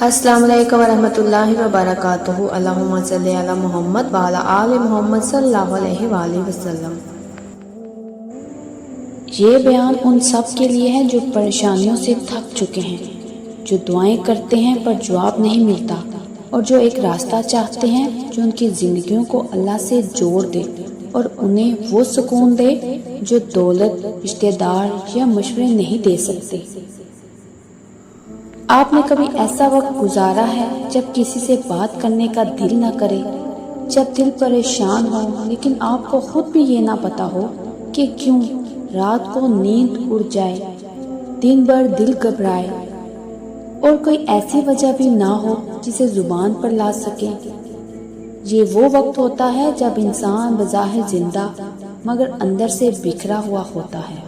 السلام علیکم ورحمۃ اللہ وبرکاتہ۔ اللہم صلی علی محمد وعلی آل محمد صلی اللہ علیہ وآلہ وسلم۔ یہ بیان ان سب کے لیے ہے جو پریشانیوں سے تھک چکے ہیں، جو دعائیں کرتے ہیں پر جواب نہیں ملتا، اور جو ایک راستہ چاہتے ہیں جو ان کی زندگیوں کو اللہ سے جوڑ دے اور انہیں وہ سکون دے جو دولت، رشتہ دار یا مشورے نہیں دے سکتے۔ آپ نے کبھی ایسا وقت گزارا ہے جب کسی سے بات کرنے کا دل نہ کرے، جب دل پریشان ہو لیکن آپ کو خود بھی یہ نہ پتا ہو کہ کیوں؟ رات کو نیند اڑ جائے، دن بھر دل گھبرائے اور کوئی ایسی وجہ بھی نہ ہو جسے زبان پر لا سکے۔ یہ وہ وقت ہوتا ہے جب انسان بظاہر زندہ مگر اندر سے بکھرا ہوا ہوتا ہے۔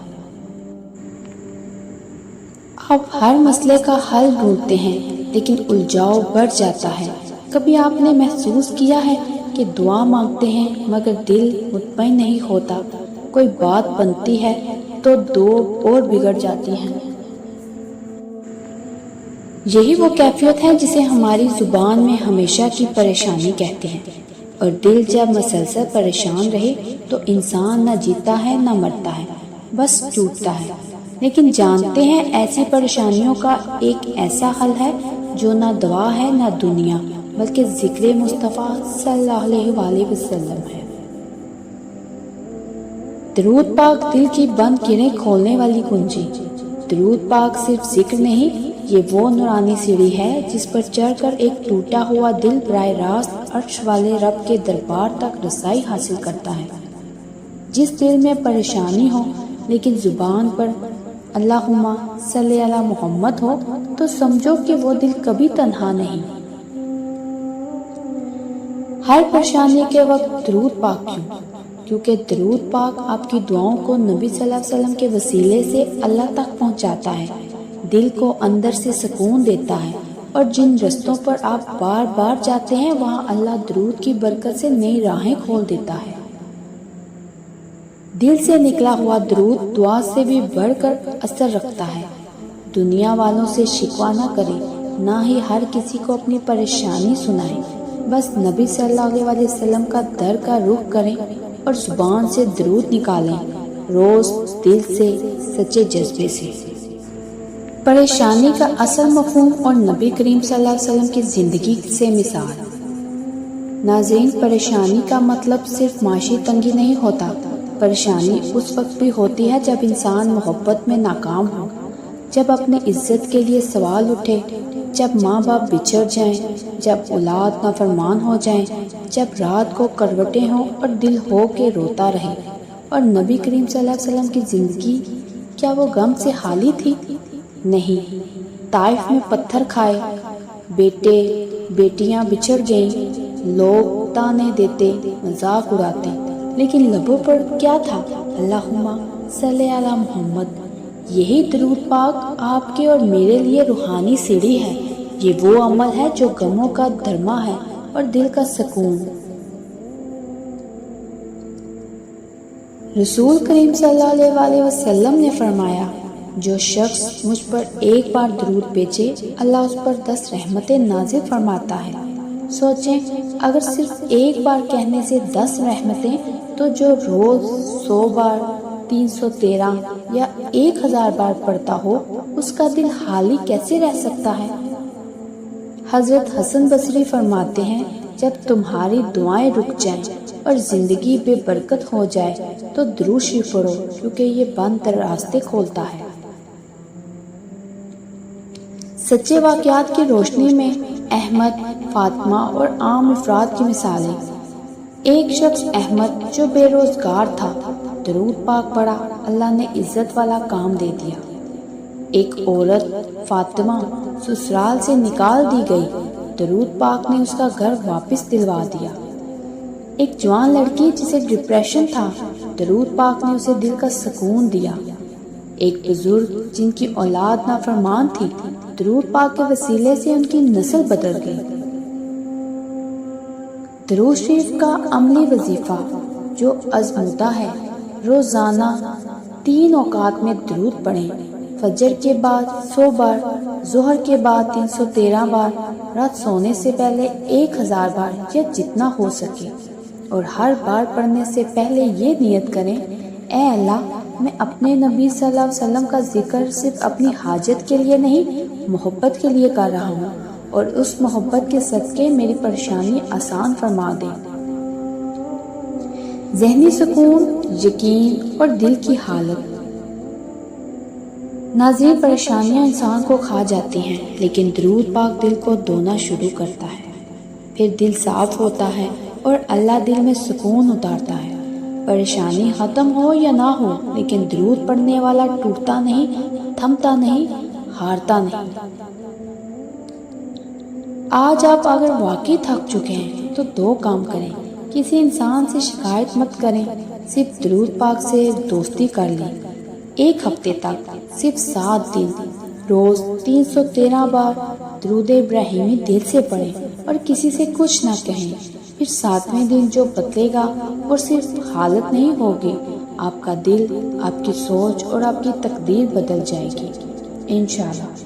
آپ ہر مسئلے کا حل ڈھونڈتے ہیں لیکن الجھاؤ بڑھ جاتا ہے۔ کبھی آپ نے محسوس کیا ہے کہ دعا مانگتے ہیں مگر دل مطمئن نہیں ہوتا، کوئی بات بنتی ہے تو دو اور بگڑ جاتی ہیں۔ یہی وہ کیفیت ہے جسے ہماری زبان میں ہمیشہ کی پریشانی کہتے ہیں، اور دل جب مسلسل پریشان رہے تو انسان نہ جیتا ہے نہ مرتا ہے، بس ٹوٹتا ہے۔ لیکن جانتے ہیں ایسی پریشانیوں کا ایک ایسا حل ہے جو نہ دوا ہے نہ دنیا بلکہ ذکر مصطفیٰ صلی اللہ علیہ وآلہ وسلم ہے۔ درود پاک دل کی بند کریں کھولنے والی کنجی۔ درود پاک صرف ذکر نہیں، یہ وہ نورانی سیڑھی ہے جس پر چڑھ کر ایک ٹوٹا ہوا دل براہ راست عرش والے رب کے دربار تک رسائی حاصل کرتا ہے۔ جس دل میں پریشانی ہو لیکن زبان پر اللہم صلی علی محمد ہو تو سمجھو کہ وہ دل کبھی تنہا نہیں۔ ہر پریشانی کے وقت درود پاک کیوں؟ کیونکہ درود پاک آپ کی دعاؤں کو نبی صلی اللہ علیہ وسلم کے وسیلے سے اللہ تک پہنچاتا ہے، دل کو اندر سے سکون دیتا ہے، اور جن رستوں پر آپ بار بار جاتے ہیں وہاں اللہ درود کی برکت سے نئی راہیں کھول دیتا ہے۔ دل سے نکلا ہوا درود دعا سے بھی بڑھ کر اثر رکھتا ہے۔ دنیا والوں سے شکوہ نہ کرے، نہ ہی ہر کسی کو اپنی پریشانی سنائیں، بس نبی صلی اللہ علیہ وسلم کا در کا رخ کریں اور زبان سے درود نکالیں، روز دل سے سچے جذبے سے۔ پریشانی کا اصل مفہوم اور نبی کریم صلی اللہ علیہ وسلم کی زندگی سے مثال۔ ناظرین، پریشانی کا مطلب صرف معاشی تنگی نہیں ہوتا۔ پریشانی اس وقت بھی ہوتی ہے جب انسان محبت میں ناکام ہو، جب اپنے عزت کے لیے سوال اٹھے، جب ماں باپ بچھڑ جائیں، جب اولاد نافرمان ہو جائیں، جب رات کو کروٹیں ہوں اور دل ہو کے روتا رہے۔ اور نبی کریم صلی اللہ علیہ وسلم کی زندگی کیا وہ غم سے خالی تھی؟ نہیں۔ طائف میں پتھر کھائے، بیٹے بیٹیاں بچھڑ گئیں، لوگ تانے دیتے، مذاق اڑاتے، لیکن لبوں پر کیا تھا؟ اللہم صلی علی محمد۔ یہی درود پاک آپ کے اور میرے لیے روحانی سیڑھی ہے۔ یہ وہ عمل ہے جو غموں کا دھرما ہے اور دل کا سکون۔ رسول کریم صلی اللہ علیہ وآلہ وسلم نے فرمایا، جو شخص مجھ پر ایک بار درود بھیجے اللہ اس پر 10 رحمتیں نازل فرماتا ہے۔ سوچیں، اگر صرف ایک بار کہنے سے 10 رحمتیں، تو جو روز 100 بار، 313 یا 1000 بار پڑھتا ہو اس کا دل خالی کیسے رہ سکتا ہے؟ حضرت حسن بصری فرماتے ہیں، جب تمہاری دعائیں رک جائیں اور زندگی بے برکت ہو جائے تو درود شریف پڑھو، کیونکہ یہ بند راستے کھولتا ہے۔ سچے واقعات کی روشنی میں احمد، فاطمہ اور عام افراد کی مثالیں۔ ایک شخص احمد جو بے روزگار تھا، درود پاک پڑھا، اللہ نے عزت والا کام دے دیا۔ ایک عورت فاطمہ سسرال سے نکال دی گئی، درود پاک نے اس کا گھر واپس دلوا دیا۔ ایک جوان لڑکی جسے ڈپریشن تھا، درود پاک نے اسے دل کا سکون دیا۔ ایک بزرگ جن کی اولاد نافرمان تھی، درود پاک کے وسیلے سے ان کی نسل بدل گئی۔ درود شریف کا عملی وظیفہ جو آزمودہ ہے، روزانہ 3 اوقات میں درود پڑھیں، فجر کے بعد 100 بار، ظہر کے بعد 313 بار، رات سونے سے پہلے 1000 بار یا جتنا ہو سکے، اور ہر بار پڑھنے سے پہلے یہ نیت کریں، اے اللہ، میں اپنے نبی صلی اللہ علیہ وسلم کا ذکر صرف اپنی حاجت کے لیے نہیں، محبت کے لیے کر رہا ہوں، اور اس محبت کے صدقے میری پریشانی آسان فرما دے۔ ذہنی سکون، یقین اور دل کی حالت۔ ناظرین، پریشانیاں انسان کو کھا جاتی ہیں، لیکن درود پاک دل کو دھونا شروع کرتا ہے، پھر دل صاف ہوتا ہے اور اللہ دل میں سکون اتارتا ہے۔ پریشانی ختم ہو یا نہ ہو، لیکن درود پڑھنے والا ٹوٹتا نہیں، تھمتا نہیں، ہارتا نہیں۔ آج آپ اگر واقعی تھک چکے ہیں تو 2 کام کریں۔ کسی انسان سے شکایت مت کریں، صرف درود پاک سے دوستی کر لیں۔ 1 ہفتے تک صرف 7 دن روز 313 بار درود ابراہیمی دل سے پڑھیں اور کسی سے کچھ نہ کہیں۔ پھر 7ویں دن جو بدلے گا وہ صرف حالت نہیں ہوگی، آپ کا دل، آپ کی سوچ اور آپ کی تقدیر بدل جائے گی انشاءاللہ۔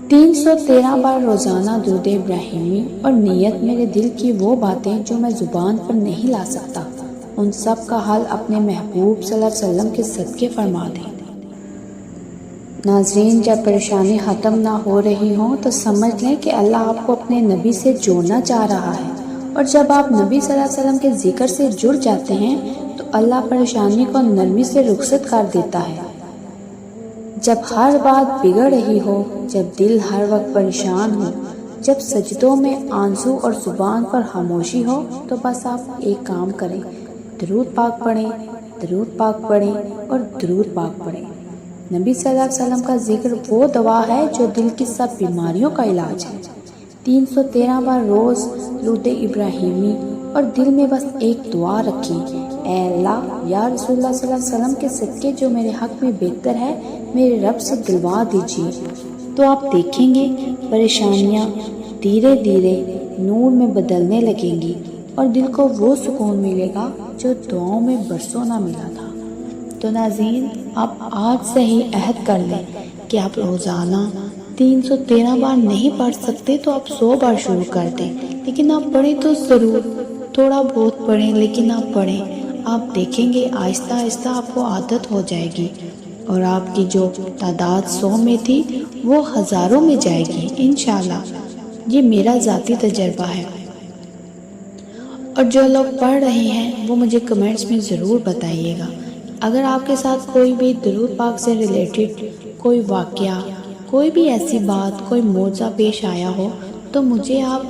313 بار روزانہ درود ابراہیمی اور نیت، میرے دل کی وہ باتیں جو میں زبان پر نہیں لا سکتا، ان سب کا حل اپنے محبوب صلی اللہ علیہ وسلم کے صدقے فرما دیں۔ ناظرین، جب پریشانی ختم نہ ہو رہی ہوں تو سمجھ لیں کہ اللہ آپ کو اپنے نبی سے جوڑنا چاہ رہا ہے، اور جب آپ نبی صلی اللہ علیہ وسلم کے ذکر سے جڑ جاتے ہیں تو اللہ پریشانی کو نرمی سے رخصت کر دیتا ہے۔ جب ہر بات بگڑ رہی ہو، جب دل ہر وقت پریشان ہو، جب سجدوں میں آنسو اور زبان پر خاموشی ہو، تو بس آپ ایک کام کریں، درود پاک پڑھیں، درود پاک پڑھیں اور درود پاک پڑھیں۔ نبی صلی اللہ علیہ وسلم کا ذکر وہ دوا ہے جو دل کی سب بیماریوں کا علاج ہے۔ 313 بار روز درود ابراہیمی، اور دل میں بس ایک دعا رکھیں، اے اللہ، یا رسول اللہ صلی اللہ علیہ وسلم کے صدقے جو میرے حق میں بہتر ہے، میرے رب سے دلوا دیجیے۔ تو آپ دیکھیں گے پریشانیاں دھیرے دھیرے نور میں بدلنے لگیں گی، اور دل کو وہ سکون ملے گا جو دعاؤں میں برسوں نہ ملا تھا۔ تو ناظرین، آپ آج سے ہی عہد کر لیں کہ آپ روزانہ 313 بار نہیں پڑھ سکتے تو آپ 100 بار شروع کر دیں، لیکن آپ پڑھیں تو ضرور، تھوڑا بہت پڑھیں لیکن آپ پڑھیں۔ آپ دیکھیں گے آہستہ آہستہ آپ کو عادت ہو جائے گی، اور آپ کی جو تعداد 100 میں تھی وہ ہزاروں میں جائے گی انشاءاللہ۔ یہ میرا ذاتی تجربہ ہے، اور جو لوگ پڑھ رہے ہیں وہ مجھے کمنٹس میں ضرور بتائیے گا۔ اگر آپ کے ساتھ کوئی بھی درود پاک سے ریلیٹڈ کوئی واقعہ، کوئی بھی ایسی بات، کوئی معجزہ پیش آیا ہو تو مجھے آپ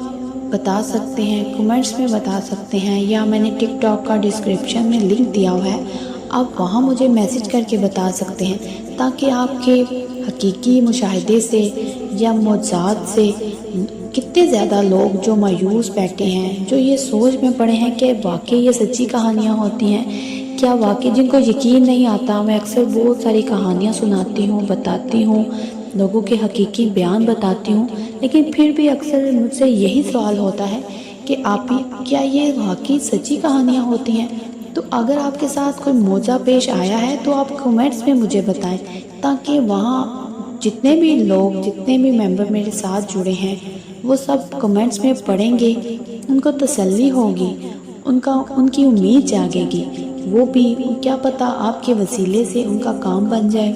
بتا سکتے ہیں، کمنٹس میں بتا سکتے ہیں، یا میں نے ٹک ٹاک کا ڈسکرپشن میں لنک دیا ہوا ہے، آپ وہاں مجھے میسج کر کے بتا سکتے ہیں، تاکہ آپ کے حقیقی مشاہدے سے یا معجزات سے کتنے زیادہ لوگ جو مایوس بیٹھے ہیں، جو یہ سوچ میں پڑے ہیں کہ واقعی یہ سچی کہانیاں ہوتی ہیں کیا، واقعی جن کو یقین نہیں آتا، میں اکثر بہت ساری کہانیاں سناتی ہوں، بتاتی ہوں، لوگوں کے حقیقی بیان بتاتی ہوں، لیکن پھر بھی اکثر مجھ سے یہی سوال ہوتا ہے کہ آپ کیا یہ واقعی سچی کہانیاں ہوتی ہیں؟ تو اگر آپ کے ساتھ کوئی معجزہ پیش آیا ہے تو آپ کمنٹس میں مجھے بتائیں، تاکہ وہاں جتنے بھی لوگ، جتنے بھی ممبر میرے ساتھ جڑے ہیں وہ سب کمنٹس میں پڑھیں گے، ان کو تسلی ہوگی، ان کی امید جاگے گی، وہ بھی کیا پتہ آپ کے وسیلے سے ان کا کام بن جائے،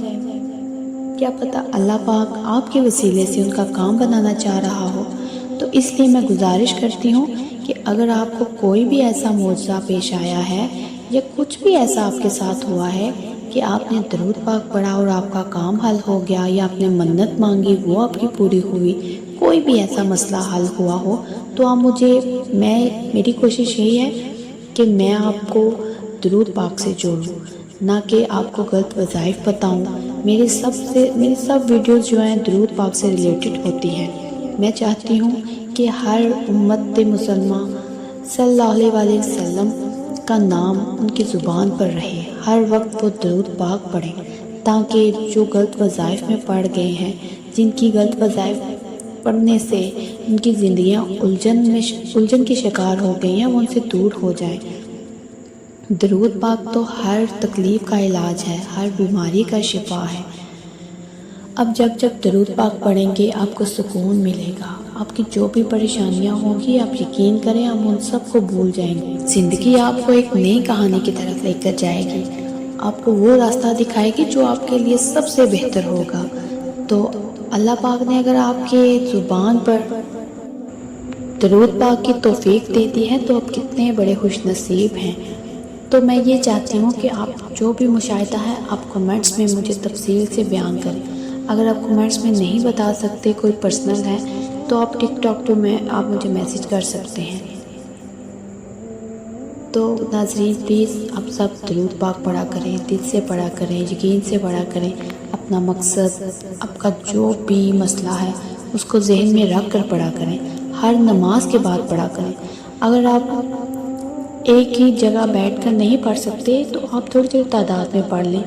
کیا پتہ اللہ پاک آپ کے وسیلے سے ان کا کام بنانا چاہ رہا ہو۔ تو اس لیے میں گزارش کرتی ہوں کہ اگر آپ کو کوئی بھی ایسا معجزہ پیش آیا ہے، یا کچھ بھی ایسا آپ کے ساتھ ہوا ہے کہ آپ نے درود پاک پڑھا اور آپ کا کام حل ہو گیا، یا آپ نے منت مانگی وہ آپ کی پوری ہوئی، کوئی بھی ایسا مسئلہ حل ہوا ہو، تو آپ مجھے، میری کوشش یہی ہے کہ میں آپ کو درود پاک سے جوڑوں، نہ کہ آپ کو غلط وظائف بتاؤں۔ میری سب ویڈیوز جو ہیں درود پاک سے ریلیٹڈ ہوتی ہیں۔ میں چاہتی ہوں کہ ہر امت مسلمہ صلی اللہ علیہ وسلم کا نام ان کی زبان پر رہے، ہر وقت وہ درود پاک پڑھیں، تاکہ جو غلط وظائف میں پڑ گئے ہیں، جن کی غلط وظائف پڑھنے سے ان کی زندگیاں الجھن کی شکار ہو گئی ہیں، وہ ان سے دور ہو جائیں۔ درود پاک تو ہر تکلیف کا علاج ہے، ہر بیماری کا شفا ہے۔ اب جب درود پاک پڑھیں گے آپ کو سکون ملے گا، آپ کی جو بھی پریشانیاں ہوں گی آپ یقین کریں آپ ان سب کو بھول جائیں گے۔ زندگی آپ کو ایک نئی کہانی کی طرف لے کر جائے گی، آپ کو وہ راستہ دکھائے گی جو آپ کے لیے سب سے بہتر ہوگا۔ تو اللہ پاک نے اگر آپ کے زبان پر درود پاک کی توفیق دے دی ہے تو آپ کتنے بڑے خوش نصیب ہیں۔ تو میں یہ چاہتی ہوں کہ آپ جو بھی مشاہدہ ہے آپ کمنٹس میں مجھے تفصیل سے بیان کریں۔ اگر آپ کمنٹس میں نہیں بتا سکتے، کوئی پرسنل ہے، تو آپ ٹک ٹاک پہ آپ مجھے میسج کر سکتے ہیں۔ تو ناظرین پلیز آپ سب درود پاک پڑھا کریں، دل سے پڑھا کریں، یقین سے پڑھا کریں، اپنا مقصد، آپ کا جو بھی مسئلہ ہے اس کو ذہن میں رکھ کر پڑھا کریں، ہر نماز کے بعد پڑھا کریں۔ اگر آپ ایک ہی جگہ بیٹھ کر نہیں پڑھ سکتے تو آپ تھوڑی تھوڑی تعداد میں پڑھ لیں۔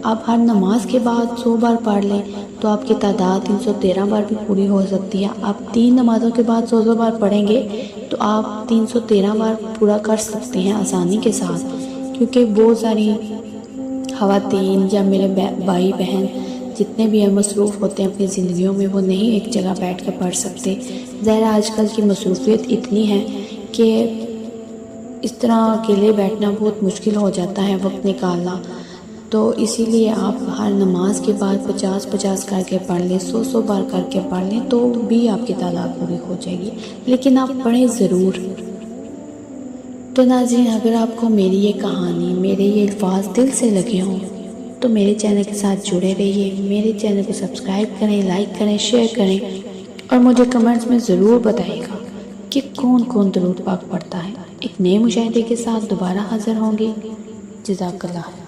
آپ ہر نماز کے بعد 100 بار پڑھ لیں تو آپ کی تعداد 313 بار بھی پوری ہو سکتی ہے۔ آپ 3 نمازوں کے بعد 100 بار پڑھیں گے تو آپ 313 بار پورا کر سکتے ہیں آسانی کے ساتھ، کیونکہ بہت ساری خواتین یا میرے بھائی بہن جتنے بھی ہیں مصروف ہوتے ہیں اپنی زندگیوں میں، وہ نہیں ایک جگہ بیٹھ کر پڑھ سکتے۔ ظاہر آج کل کی مصروفیت اتنی ہے کہ اس طرح اکیلے بیٹھنا بہت مشکل ہو جاتا ہے، وقت نکالنا۔ تو اسی لیے آپ ہر نماز کے بعد 50 کر کے پڑھ لیں، 100 بار کر کے پڑھ لیں تو بھی آپ کی تعداد پوری ہو جائے گی، لیکن آپ پڑھیں ضرور۔ تو ناظرین اگر آپ کو میری یہ کہانی، میرے یہ الفاظ دل سے لگے ہوں تو میرے چینل کے ساتھ جڑے رہیے، میرے چینل کو سبسکرائب کریں، لائک کریں، شیئر کریں، اور مجھے کمنٹس میں ضرور بتائیے گا کہ کون درود پاک پڑھتا ہے۔ ایک نئے مشاہدے کے ساتھ دوبارہ حاضر ہوں گے۔ جزاک اللہ۔